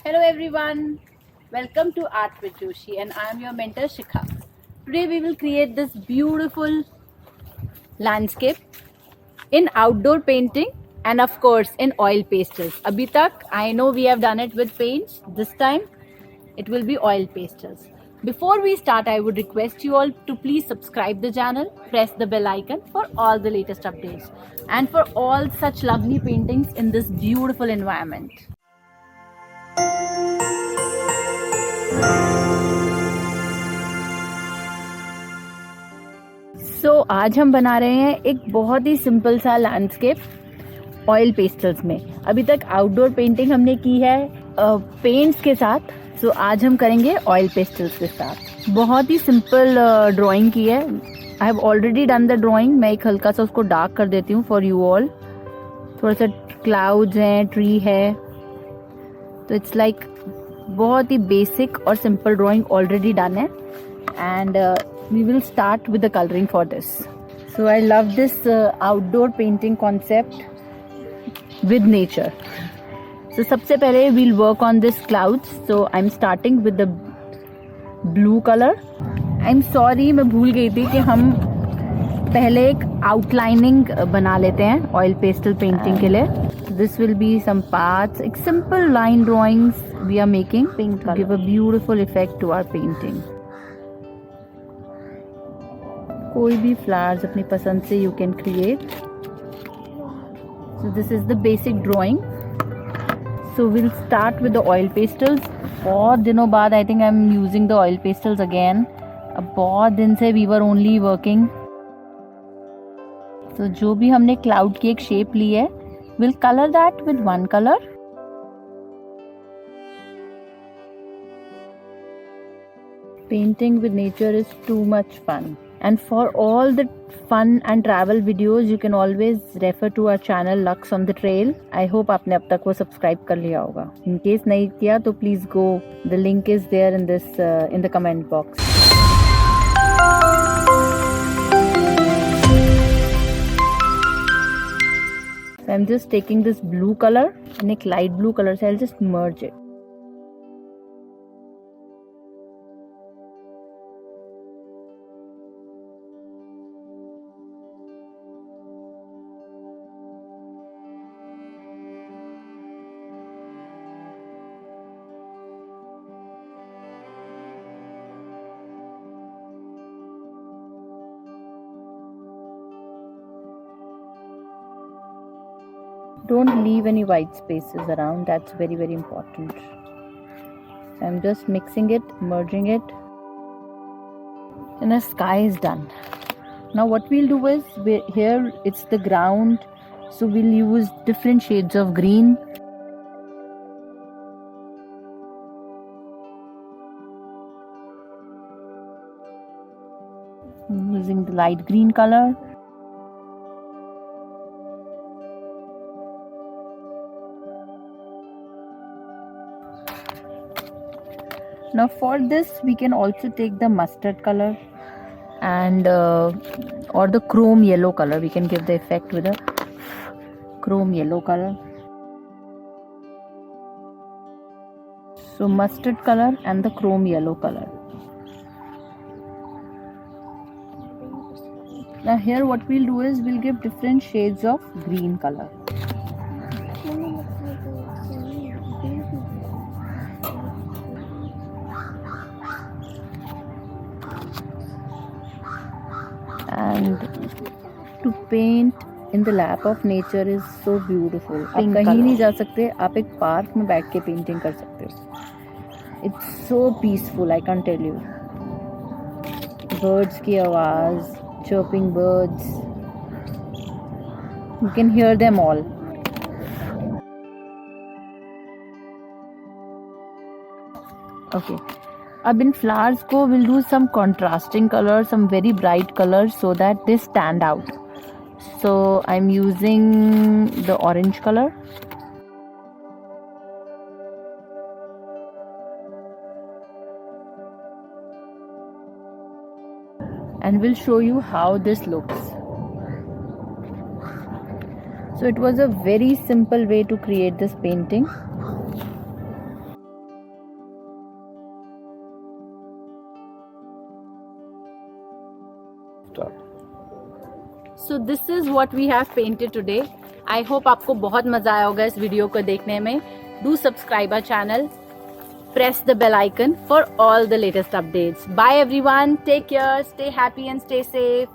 Hello everyone, welcome to Art with Joshi and I am your mentor Shikha. Today we will create this beautiful landscape in outdoor painting and of course in oil pastels. Abhi tak I know we have done it with paints, this time it will be oil pastels. Before we start, I would request you all to please subscribe the channel, press the bell icon for all the latest updates and for all such lovely paintings in this beautiful environment. आज हम बना रहे हैं एक बहुत ही simple सा landscape oil pastels में। अभी तक आउटडोर पेंटिंग हमने की है पेंट्स के साथ, सो आज हम करेंगे ऑयल पेस्टल्स के साथ। बहुत ही सिंपल ड्राइंग की है। I have already done the drawing. मैं एक हल्का सा उसको डार्क कर देती हूँ फॉर यू ऑल। थोड़ा सा क्लाउड्स हैं, ट्री है, तो इट्स लाइक बहुत ही बेसिक और सिंपल ड्राइंग ऑलरेडी डन है। And we will start with the coloring for this. So I love this outdoor painting concept with nature. So सबसे पहले we'll work on this clouds. So I'm starting with the blue color. I'm sorry, मैं भूल गई थी कि हम पहले एक outlining बना लेते हैं oil pastel painting के लिए. This will be some parts, एक simple line drawings we are making to give a beautiful effect to our painting. कोई भी फ्लावर्स अपनी पसंद से you can create. So this is the basic drawing. So will start with the oil pastels. बहुत दिनों बाद I think I am using the oil pastels again. अब बहुत दिन से वी वर ओनली वर्किंग. सो जो भी हमने क्लाउड की एक शेप ली है, will colour that with one colour. Painting with nature is too much fun. And for all the fun and travel videos, you can always refer to our channel Lux on the Trail. I hope आपने अब तक वो subscribe कर लिया होगा. In case नहीं किया तो please go. The link is there in this in the comment box. So I'm just taking this blue color and एक light blue color, so I'll just merge it. Don't leave any white spaces around. That's very, very important. So I'm just mixing it, merging it, and the sky is done. Now what we'll do is, here it's the ground, so we'll use different shades of green. I'm using the light green color. Now for this we can also take the mustard color and or the chrome yellow color. We can give the effect with a chrome yellow color. So mustard color and the chrome yellow color. Now here what we'll do is we'll give different shades of green color. And to paint in the lap of nature is so beautiful. आप कहीं नहीं जा सकते, आप एक park में बैठ के पेंटिंग कर सकते हो. It's so peaceful, I can't tell you. Birds की आवाज़, chirping birds, you can hear them all. Okay. अब इन फ्लावर्स को will do some contrasting colour, some very bright colour so that they stand out. So I am using the orange colour. And we'll show you how this looks. So it was a very simple way to create this painting. So this is what we have painted today. I hope आपको बहुत मजा आया होगा इस video को देखने में. Do subscribe our channel, press the bell icon for all the latest updates. Bye everyone, take care, stay happy and stay safe.